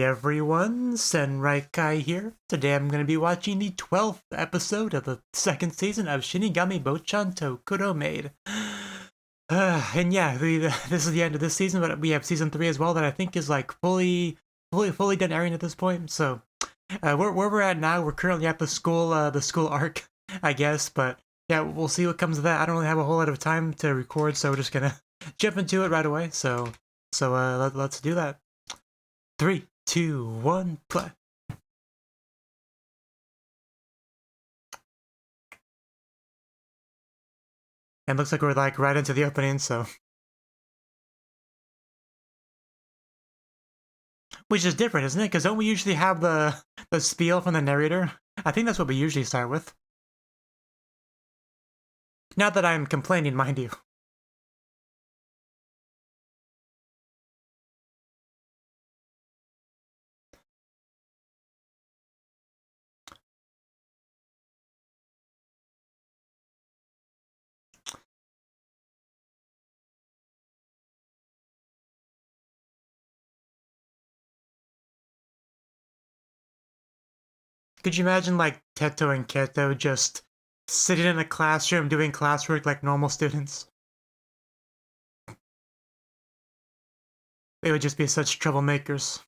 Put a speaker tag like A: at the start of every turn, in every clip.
A: everyone, Senrai here. Today I'm going to be watching the 12th episode of the second season of Shinigami Bocchan to Kuro Maid. And yeah, this is the end of this season, but we have season 3 as well that I think is like fully done airing at this point. So where we're at now, we're currently at the school arc, I guess. But yeah, we'll see what comes of that. I don't really have a whole lot of time to record, so we're just gonna jump into it right away. So let's do that. 3, 2, 1, play. And looks like we're like right into the opening, so. Which is different, isn't it? Because don't we usually have the spiel from the narrator? I think that's what we usually start with. Not that I'm complaining, mind you. Could you imagine like Teto and Keto just sitting in a classroom doing classwork like normal students? They would just be such troublemakers.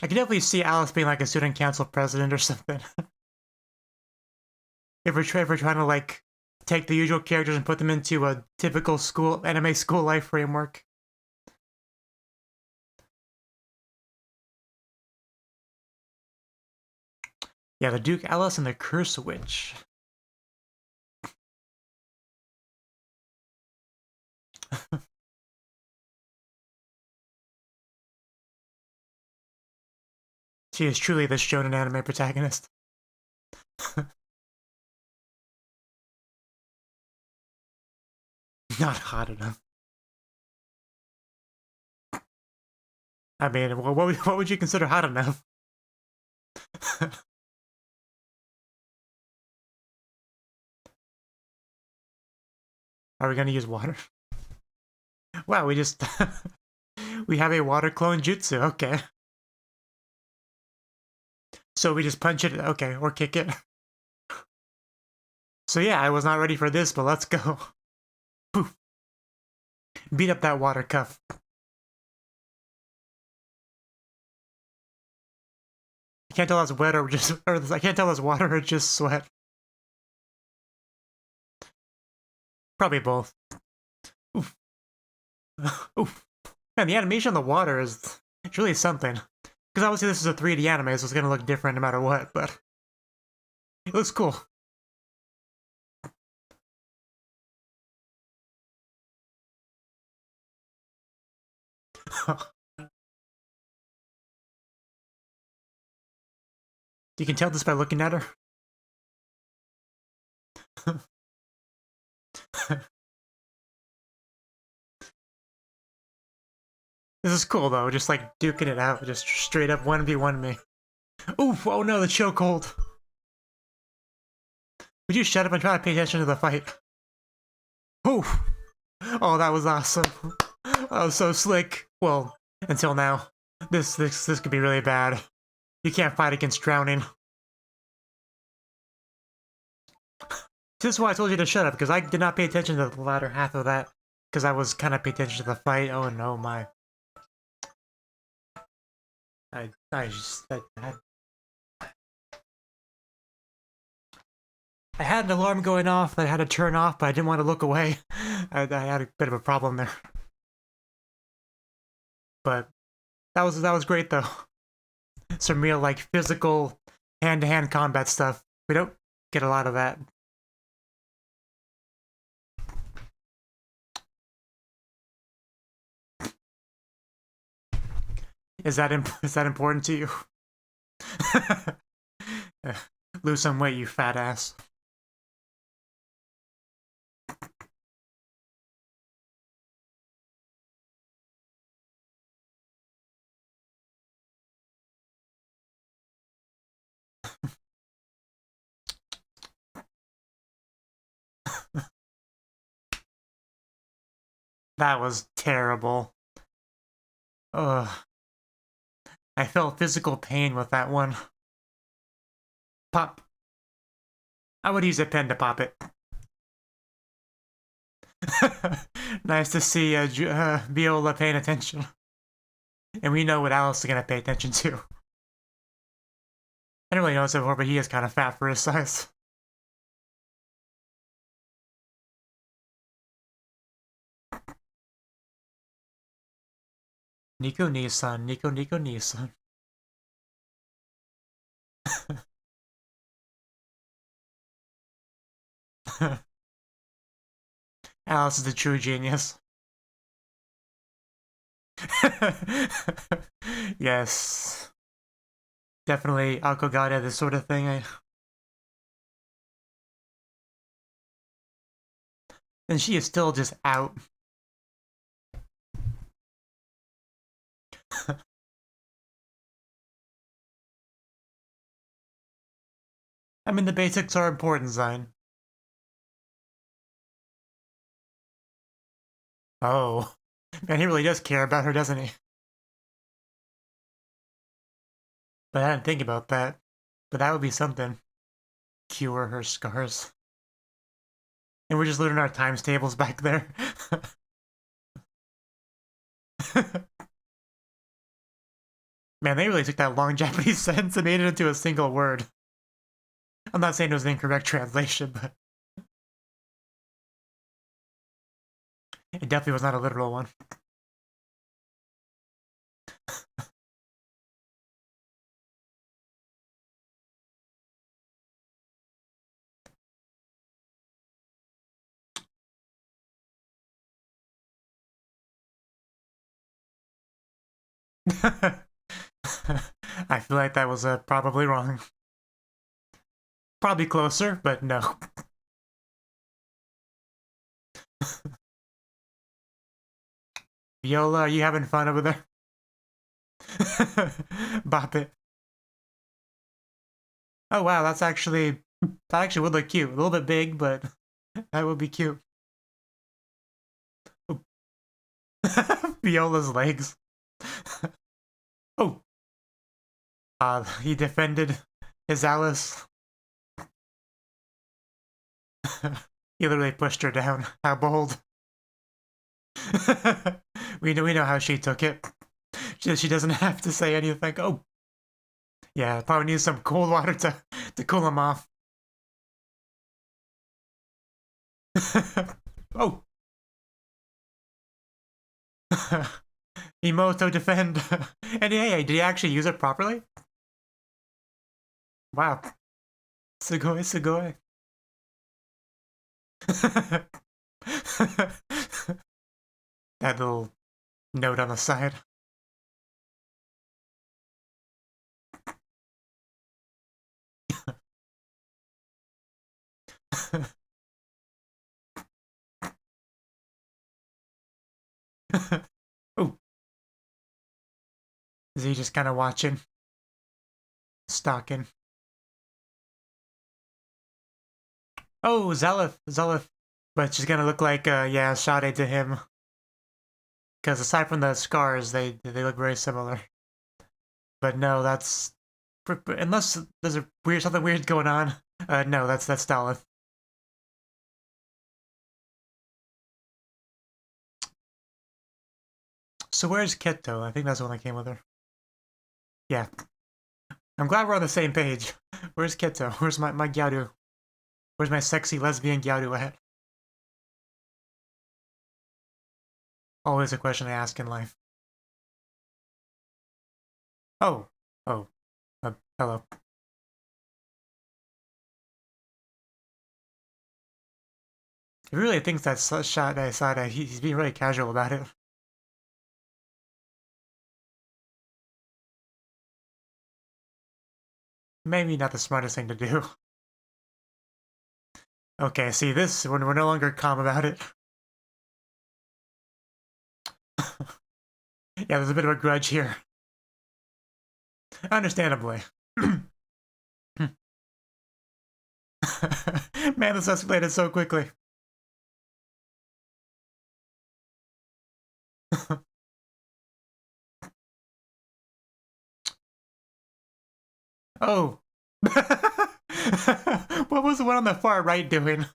A: I could definitely see Alice being like a student council president or something. if we're trying to like take the usual characters and put them into a typical anime school life framework. Yeah, the Duke Alice and the Curse Witch. She is truly the shonen anime protagonist. Not hot enough. I mean, what would you consider hot enough? Are we gonna use water? Wow, we just we have a water clone jutsu. Okay, so we just punch it. Okay, or kick it. So yeah, I was not ready for this, but let's go. Poof. Beat up that water cuff. I can't tell that's wet or just, or I can't tell that's water or just sweat. Probably both. Oof. Oof. Man, the animation on the water is it's really something. Because obviously this is a 3D anime, so it's gonna look different no matter what, but it looks cool. You can tell this by looking at her. This is cool though, just like duking it out, just straight up 1v1 me. Oof, oh no, the chokehold. Would you shut up and try to pay attention to the fight? Oof. Oh, that was awesome. That was so slick. Well, until now. This could be really bad. You can't fight against drowning. This is why I told you to shut up, because I did not pay attention to the latter half of that. Because I was kind of paying attention to the fight. Oh no, my. I had an alarm going off that I had to turn off, but I didn't want to look away. I had a bit of a problem there. But that was great though. Some real like physical hand-to-hand combat stuff. We don't get a lot of that. Is that important to you? Lose some weight, you fat ass. That was terrible. Ugh. I felt physical pain with that one. Pop. I would use a pen to pop it. Nice to see Viola paying attention. And we know what Alice is going to pay attention to. I didn't really notice it before, but he is kind of fat for his size. Nico Nissan, Nico Nissan. Alice is the true genius. Yes. Definitely Alkogata, this sort of thing. And she is still just out. I mean, the basics are important, Zine. Oh. Man, he really does care about her, doesn't he? But I didn't think about that. But that would be something. Cure her scars. And we're just looting our times tables back there. Man, they really took that long Japanese sentence and made it into a single word. I'm not saying it was an incorrect translation, but it definitely was not a literal one. I feel like that was probably wrong. Probably closer, but no. Viola, are you having fun over there? Bop it. Oh wow, that actually would look cute. A little bit big, but that would be cute. Viola's legs. Oh. He defended his Alice. He literally pushed her down. How bold. we know how she took it. She doesn't have to say anything. Oh. Yeah, probably needs some cold water to cool him off. Oh. Emoto defend. And hey, did he actually use it properly? Wow. Sugoi, sugoi. That little note on the side. Oh. Is he just kind of watching? Stalking. Oh, Zelith. But she's gonna look like, yeah, Sade to him. Because aside from the scars, they look very similar. But no, that's... Unless there's something weird going on. No, that's Stalin. So where's Keto? I think that's the one that came with her. Yeah. I'm glad we're on the same page. Where's Keto? Where's my Gyaru? Where's my sexy lesbian Gyaru at? Always a question I ask in life. Oh. Oh. Hello. He really thinks that's shot Sada. He's being really casual about it. Maybe not the smartest thing to do. Okay, see this? We're no longer calm about it. Yeah, there's a bit of a grudge here. Understandably. Man, this escalated so quickly. Oh. What was the one on the far right doing?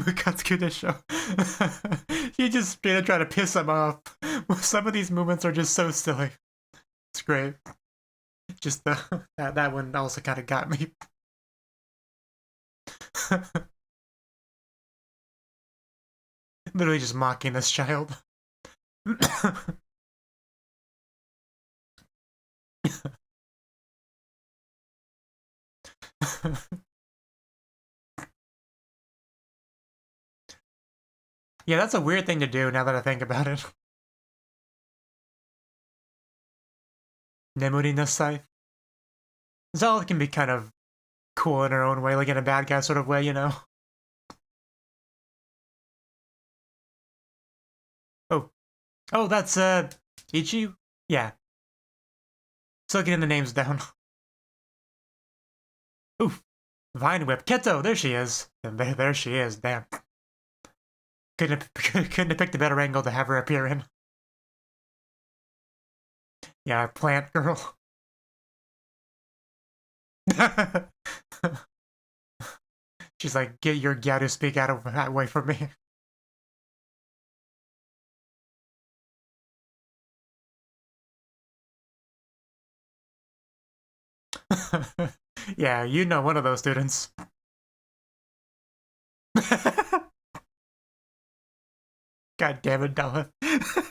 A: Mukatsuku show. He just straight up tried to piss him off. Some of these movements are just so silly. It's great. Just that one also kind of got me. Literally just mocking this child. Yeah, that's a weird thing to do now that I think about it. Nemuri Nasai. Zelda can be kind of cool in her own way, like in a bad guy sort of way, you know? Oh. Oh, that's, Ichi? Yeah. Still getting the names down. Oof. Vine Whip. Keto! There she is. And there she is. Damn. Couldn't have picked a better angle to have her appear in. Yeah, plant girl. She's like, get your Gyaru speak out of that way from me. Yeah, you know one of those students. God damn it, Della.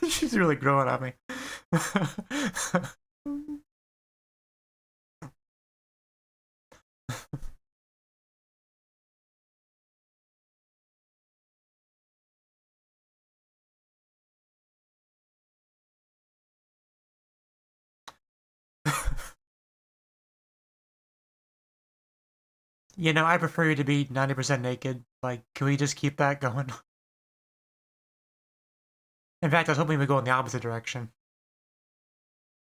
A: She's really growing on me. You know, I prefer you to be 90% naked. Like, can we just keep that going? In fact, I was hoping we'd go in the opposite direction.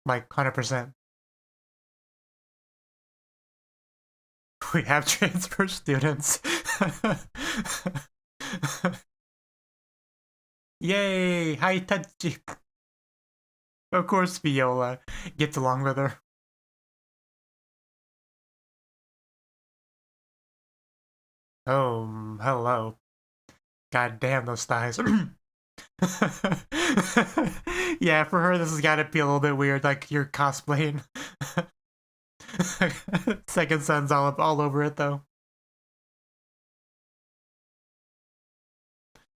A: Like, 100%. We have transfer students. Yay! Hi, Tachi. Of course, Viola gets along with her. Oh, hello. God damn those thighs. Yeah, for her, this has got to be a little bit weird. Like you're cosplaying. Second Son's all over it though.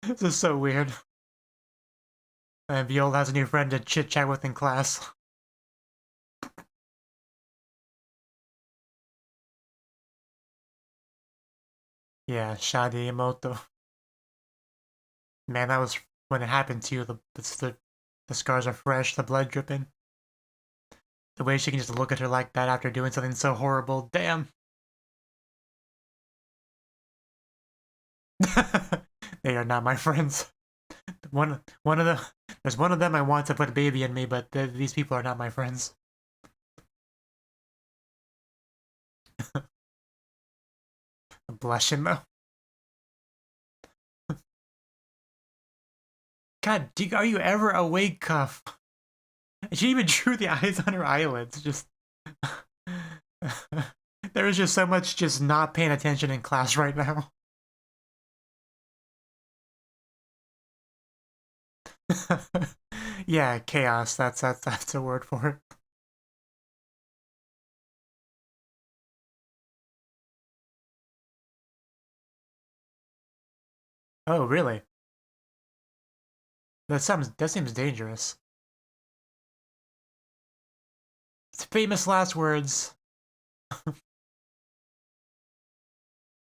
A: This is so weird. And Viola has a new friend to chit chat with in class. Yeah, Shadi Emoto. Man, that was when it happened to you. The scars are fresh, the blood dripping. The way she can just look at her like that after doing something so horrible. Damn. They are not my friends. One of the there's one of them I want to put a baby in me, but these people are not my friends. I'm blushing though. God, are you ever awake, Cuff? She even drew the eyes on her eyelids. Just there is just so much just not paying attention in class right now. Yeah, chaos. That's a word for it. Oh, really? That seems dangerous. It's famous last words.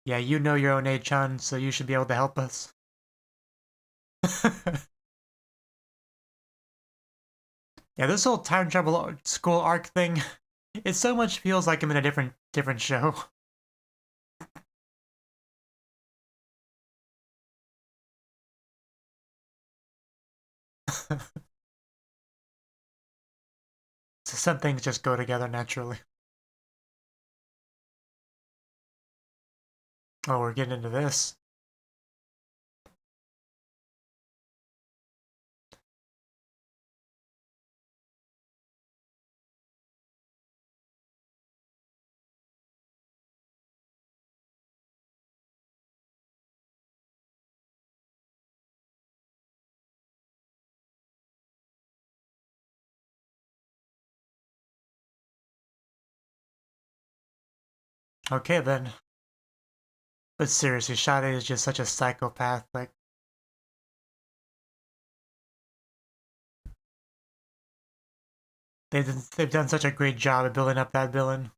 A: Yeah, you know your own A-chan, so you should be able to help us. Yeah, this whole time travel school arc thing, it so much feels like I'm in a different show. So some things just go together naturally. Oh, we're getting into this. Okay then. But seriously, Sade is just such a psychopath. Like, they've done such a great job of building up that villain.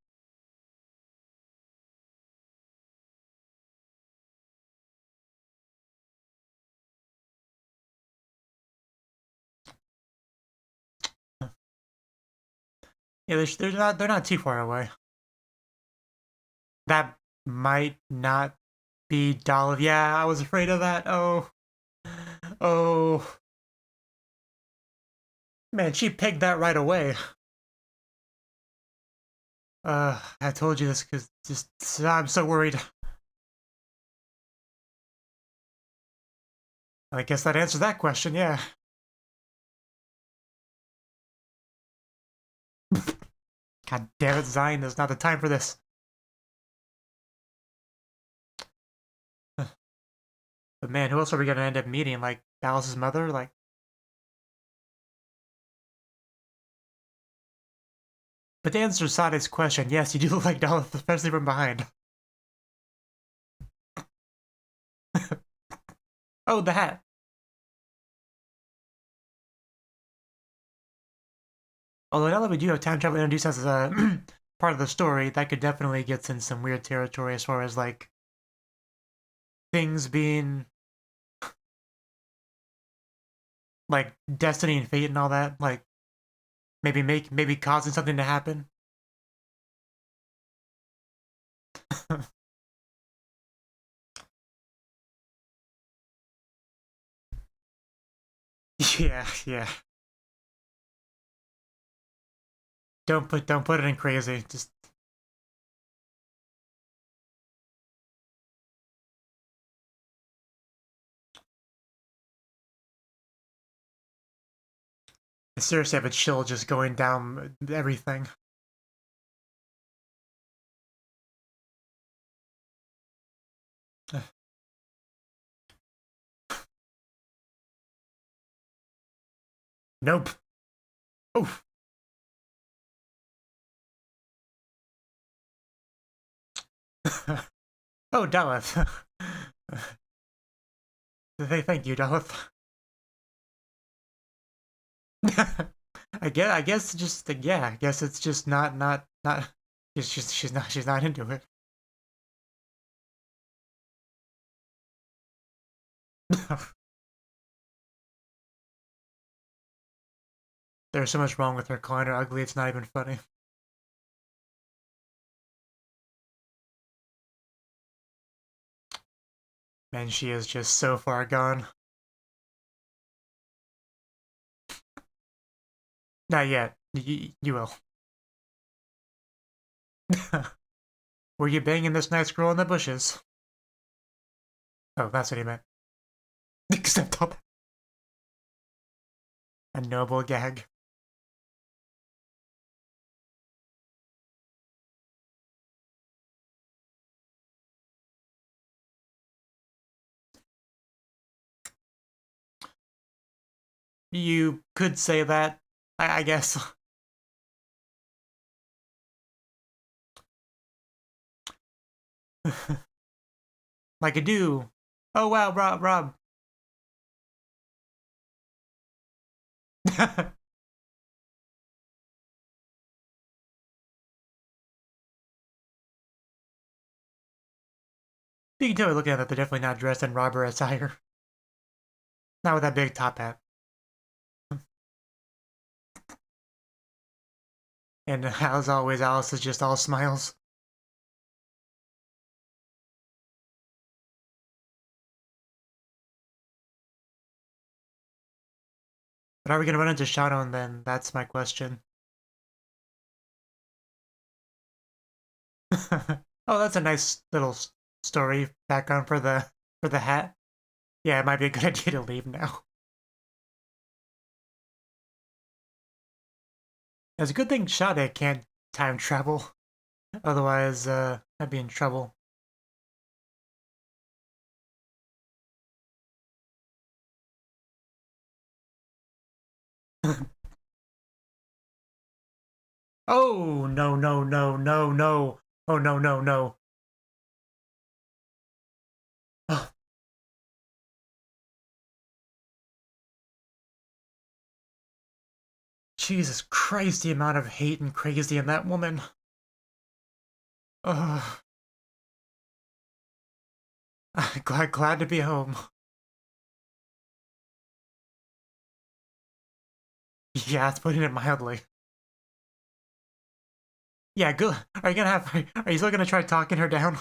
A: Yeah, they're not too far away. That might not be Dolph. Yeah, I was afraid of that. Oh, oh, man, she picked that right away. I told you this because just I'm so worried. I guess that answers that question. Yeah. God damn it, Zion, there's not the time for this. But man, who else are we gonna end up meeting? Like Dallas's mother? Like, but to answer Sade's question, yes, you do look like Dallas, especially from behind. Oh, the hat. Although now that we do have time travel introduced as a part of the story, that could definitely get in some weird territory as far as like things being like destiny and fate and all that. Like maybe causing something to happen. Yeah, yeah. Don't put it in crazy. Just I seriously have a chill just going down everything. Nope. Oof. Oh, Daleth. Thank you, Daleth. I guess just yeah. I guess it's just not. She's not into it. There's so much wrong with her calling her ugly. It's not even funny. Man, she is just so far gone. Not yet. You will. Were you banging this nice girl in the bushes? Oh, that's what he meant. Except up. A noble gag. You could say that, I guess. Like I do. Oh wow, Rob. You can tell by looking at that they're definitely not dressed in robber attire. Not with that big top hat. And as always, Alice is just all smiles. But are we gonna run into Shadow then? That's my question. Oh, that's a nice little story background for the hat. Yeah, it might be a good idea to leave now. It's a good thing Sade can't time travel. Otherwise, I'd be in trouble. Oh no no no no no! Oh no no no! Jesus Christ, the amount of hate and crazy in that woman. Ugh. Glad to be home. Yeah, it's putting it mildly. Yeah, good. Are you gonna have? Are you still gonna try talking her down?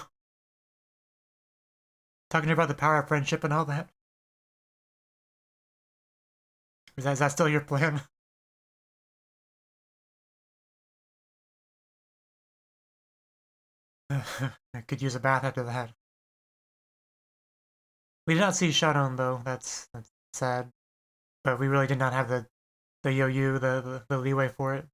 A: Talking to her about the power of friendship and all that? Is that still your plan? I could use a bath after that. We did not see Sharon though. That's sad. But we really did not have the yo-yo, the leeway for it.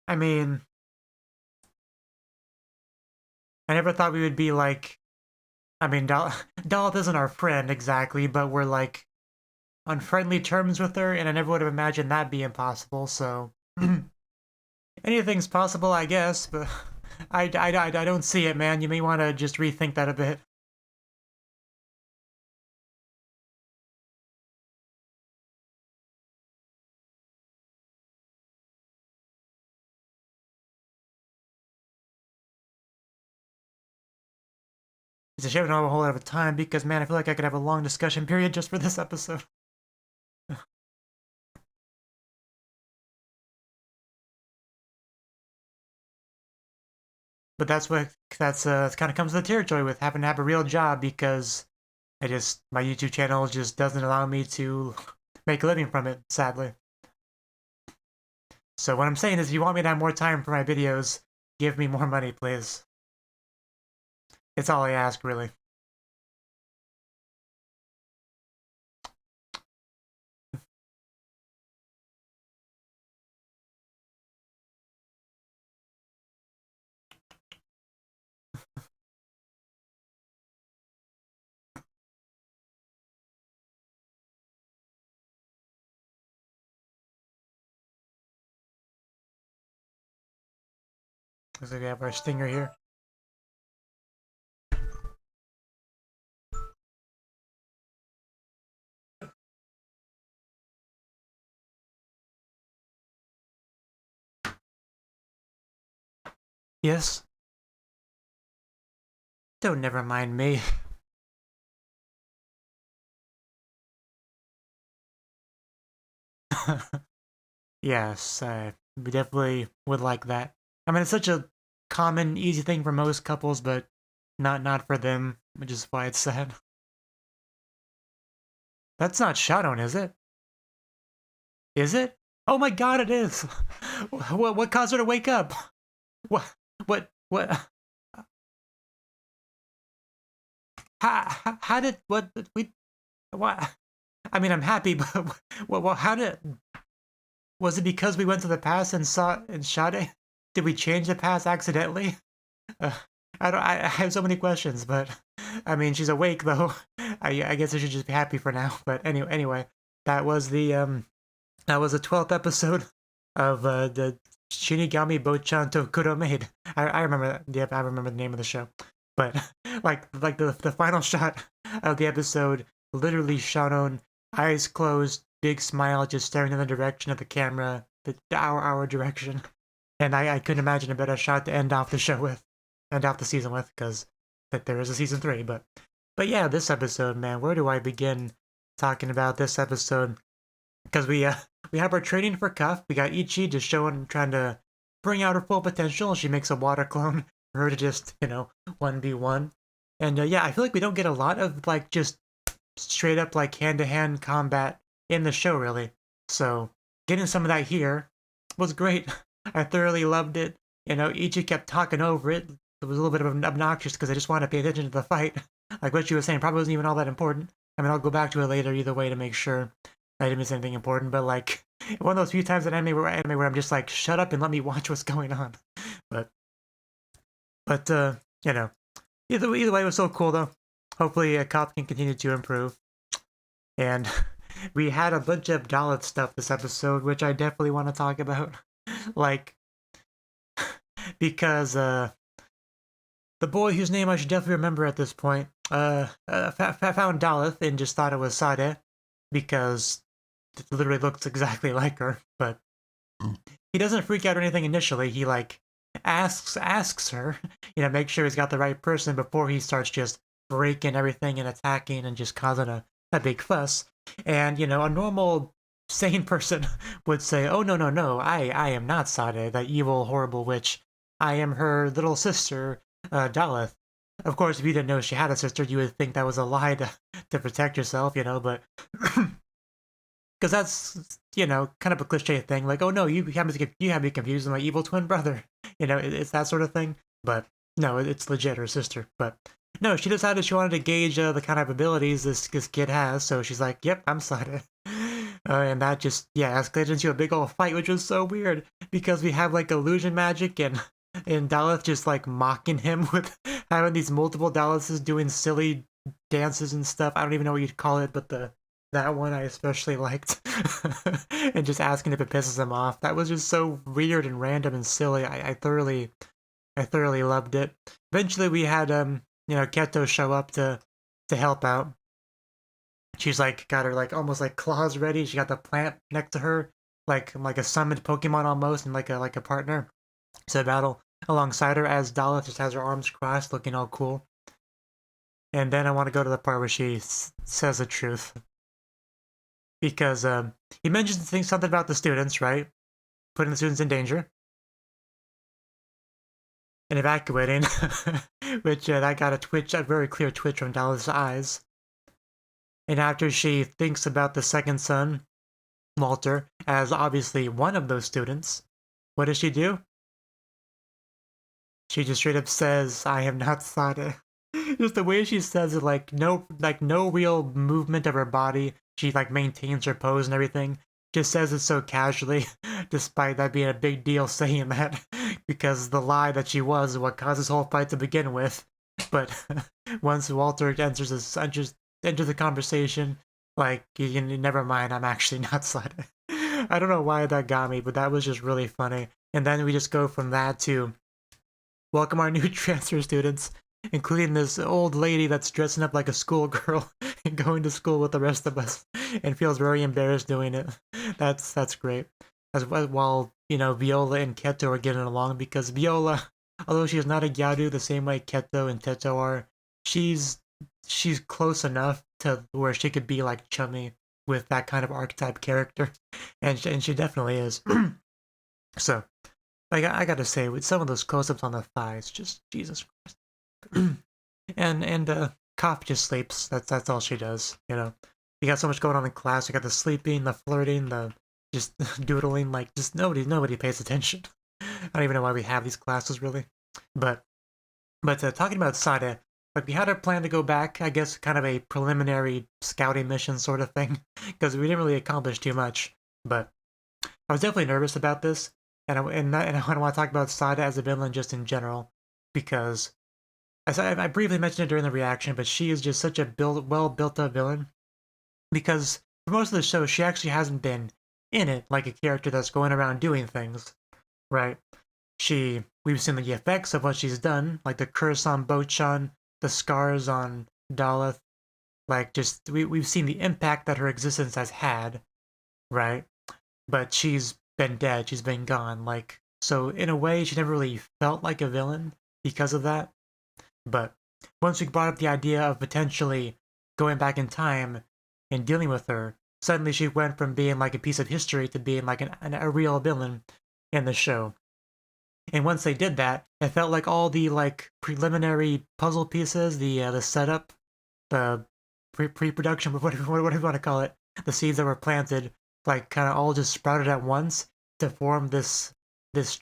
A: I mean, I never thought we would be like. I mean, Daleth isn't our friend exactly, but we're like on friendly terms with her, and I never would have imagined that being possible. So anything's possible, I guess. But I don't see it, man. You may want to just rethink that a bit. It's a shame we don't have a whole lot of time because, man, I feel like I could have a long discussion period just for this episode. But that's kind of comes with the territory with having to have a real job because my YouTube channel just doesn't allow me to make a living from it, sadly. So what I'm saying is, if you want me to have more time for my videos, give me more money, please. It's all I ask, really. Looks like we have our stinger here. Yes? Don't never mind me. Yes, we definitely would like that. I mean, it's such a common, easy thing for most couples, but not for them, which is why it's sad. That's not Shadow, is it? Is it? Oh my god, it is! What caused her to wake up? What? How did, what? I mean, I'm happy, but, how did, was it because we went to the past and shot it? Did we change the past accidentally? Uh, I have so many questions, but I mean, she's awake though. I guess I should just be happy for now. But anyway, that was the 12th episode of the Shinigami Bocchan to Kuro Maid. I remember that. Yep, I remember the name of the show. But like the final shot of the episode, literally Sharon, eyes closed, big smile, just staring in the direction of the camera, our direction. And I couldn't imagine a better shot to end off the show with, end off the season with, because that there is a season 3. But yeah, this episode, man, where do I begin talking about this episode? Because we have our training for Cuff. We got Ichi just trying to bring out her full potential. She makes a water clone for her to just 1v1. And yeah, I feel like we don't get a lot of like just straight up like hand-to-hand combat in the show, really. So getting some of that here was great. I thoroughly loved it. Ichi kept talking over it. It was a little bit of obnoxious because I just wanted to pay attention to the fight. Like what she was saying probably wasn't even all that important. I mean, I'll go back to it later either way to make sure I didn't miss anything important. But like one of those few times in anime where I'm just like, shut up and let me watch what's going on. But either way, it was so cool though. hopefully a cop can continue to improve. And we had a bunch of Dalit stuff this episode, which I definitely want to talk about. Like, because the boy whose name I should definitely remember at this point, found Dalith and just thought it was Sade, because it literally looks exactly like her. But he doesn't freak out or anything initially. He like asks her, make sure he's got the right person before he starts just breaking everything and attacking and just causing a big fuss. And a normal sane person would say, "Oh no, I am not Sade, that evil horrible witch. I am her little sister, Dalith." Of course, if you didn't know she had a sister, you would think that was a lie to protect yourself, but because that's kind of a cliche thing, like, "Oh no, you have me confused with my evil twin brother." It's that sort of thing. But no, it's legit her sister. But no, she decided she wanted to gauge the kind of abilities this kid has, so she's like, "Yep, I'm Sade." And that just escalated into a big old fight, which was so weird because we have like illusion magic and Dalith just like mocking him with having these multiple Daliths doing silly dances and stuff. I don't even know what you'd call it, but that one I especially liked. And just asking if it pisses him off. That was just so weird and random and silly. I thoroughly loved it. Eventually we had Keto show up to help out. She's like got her like almost like claws ready. She got the plant next to her, like a summoned Pokemon almost, and like a partner to battle alongside her as Dalith just has her arms crossed, looking all cool. And then I want to go to the part where she says the truth. Because he mentions something about the students, right? Putting the students in danger. And evacuating. Which that got a very clear twitch from Dalith's eyes. And after she thinks about the second son, Walter, as obviously one of those students, what does she do? She just straight up says, "I am not Sade." Just the way she says it, like no real movement of her body. She like maintains her pose and everything. Just says it so casually, despite that being a big deal saying that, because the lie that she was what caused this whole fight to begin with. But once Walter enters the conversation, like, never mind, I'm actually not Sade. I don't know why that got me, but that was just really funny. And then we just go from that to welcome our new transfer students, including this old lady that's dressing up like a schoolgirl and going to school with the rest of us and feels very embarrassed doing it. That's great. As well, while Viola and Keto are getting along, because Viola, although she's not a Gyadu the same way Keto and Teto are, she's close enough to where she could be like chummy with that kind of archetype character, and she definitely is. So, I gotta say, with some of those close-ups on the thighs, just Jesus Christ. and Kopf just sleeps. That's all she does. You got so much going on in class. You got the sleeping, the flirting, the just doodling. Like, just nobody pays attention. I don't even know why we have these classes really. But talking about Sade, like, we had a plan to go back, I guess kind of a preliminary scouting mission sort of thing, because we didn't really accomplish too much. But I was definitely nervous about this, and I want to talk about Sade as a villain just in general, because I briefly mentioned it during the reaction, but she is just such a well built up villain, because for most of the show she actually hasn't been in it like a character that's going around doing things, right? We've seen the effects of what she's done, like the curse on Bocchan, the scars on Dalith, like just we've seen the impact that her existence has had, right? But she's been dead, she's been gone, like, so in a way she never really felt like a villain because of that. But once we brought up the idea of potentially going back in time and dealing with her, suddenly she went from being like a piece of history to being like a real villain in the show. And once they did that, it felt like all the like preliminary puzzle pieces, the setup, the pre-production, whatever you want to call it, the seeds that were planted, like kind of all just sprouted at once to form this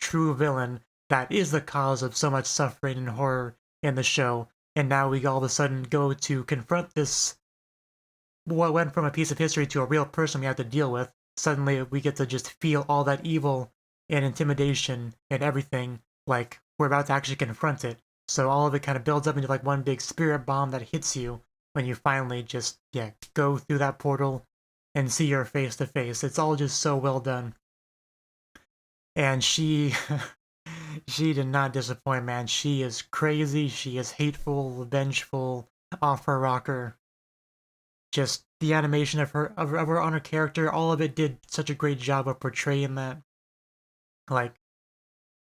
A: true villain that is the cause of so much suffering and horror in the show. And now we all of a sudden go to confront this, what went from a piece of history to a real person we have to deal with. Suddenly we get to just feel all that evil and intimidation and everything, like we're about to actually confront it. So all of it kind of builds up into like one big spirit bomb that hits you when you finally just, yeah, go through that portal and see her face to face. It's all just so well done. And she she did not disappoint, man. She is crazy, she is hateful, vengeful, off her rocker. Just the animation of her on her character, all of it did such a great job of portraying that. Like,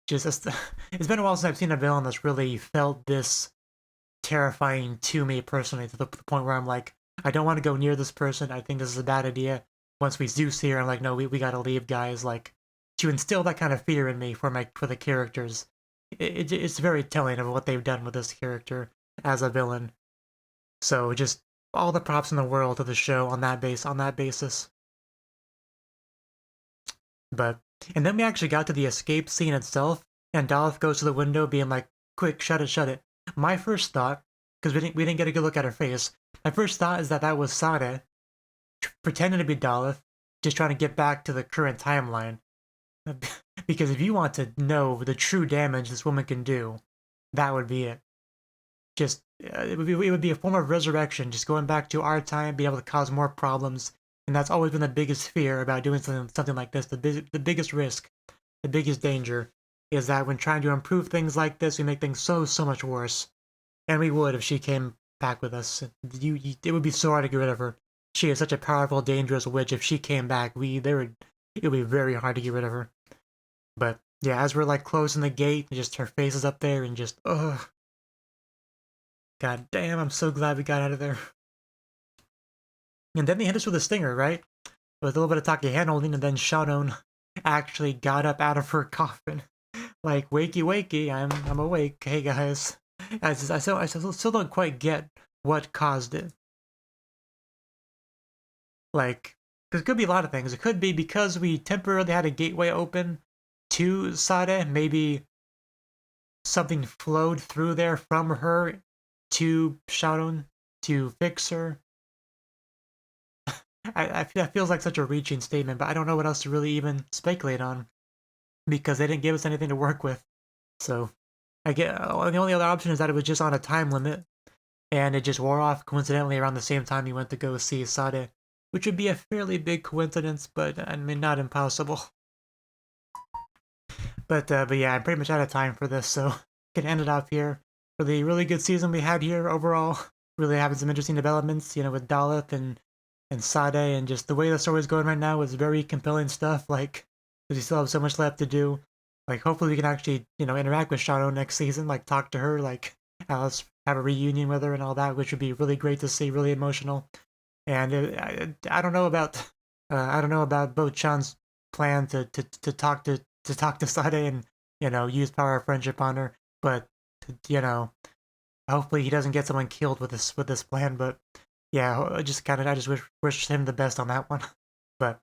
A: just it's been a while since I've seen a villain that's really felt this terrifying to me personally, to the point where I'm like, I don't want to go near this person. I think this is a bad idea. Once we do see her, I'm like, no, we gotta leave, guys. Like, to instill that kind of fear in me for the characters. It's very telling of what they've done with this character as a villain. So just all the props in the world to the show on that basis. But and then we actually got to the escape scene itself, and Daleth goes to the window, being like, "Quick, shut it, shut it." My first thought, because we didn't get a good look at her face, my first thought is that was Sade pretending to be Daleth, just trying to get back to the current timeline. Because if you want to know the true damage this woman can do, that would be it. Just it would be a form of resurrection, just going back to our time, being able to cause more problems, and that's always been the biggest fear about doing something like this. The biggest risk, the biggest danger, is that when trying to improve things like this, we make things so much worse. And we would if she came back with us. It would be so hard to get rid of her. She is such a powerful, dangerous witch. If she came back, it would be very hard to get rid of her. But yeah, as we're like closing the gate, just her face is up there, and just ugh. God damn, I'm so glad we got out of there. And then they hit us with a stinger, right? With a little bit of Taki handholding, and then Shadow actually got up out of her coffin. Like, wakey wakey, I'm awake. Hey guys. I still don't quite get what caused it. Like, because it could be a lot of things. It could be because we temporarily had a gateway open to Sade. Maybe something flowed through there from her to Shadow to fix her. That feels like such a reaching statement, but I don't know what else to really even speculate on, because they didn't give us anything to work with. So I get the only other option is that it was just on a time limit, and it just wore off coincidentally around the same time you went to go see Sade, which would be a fairly big coincidence, but I mean, not impossible. But yeah, I'm pretty much out of time for this, so can end it off here. Really, really good season we had here overall. Really having some interesting developments, with Daleth and Sade, and just the way the story is going right now is very compelling stuff. Like, because we still have so much left to do. Like, hopefully we can actually, interact with Shadow next season, like talk to her, like Alice, have a reunion with her and all that, which would be really great to see, really emotional. And I don't know about Bocchan's plan to talk to Sade and use power of friendship on her, but hopefully he doesn't get someone killed with this plan. But yeah, I just wish him the best on that one. but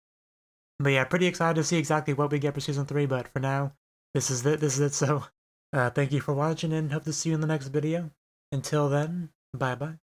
A: yeah, pretty excited to see exactly what we get for season 3. But for now, this is it. So thank you for watching, and hope to see you in the next video. Until then, bye bye.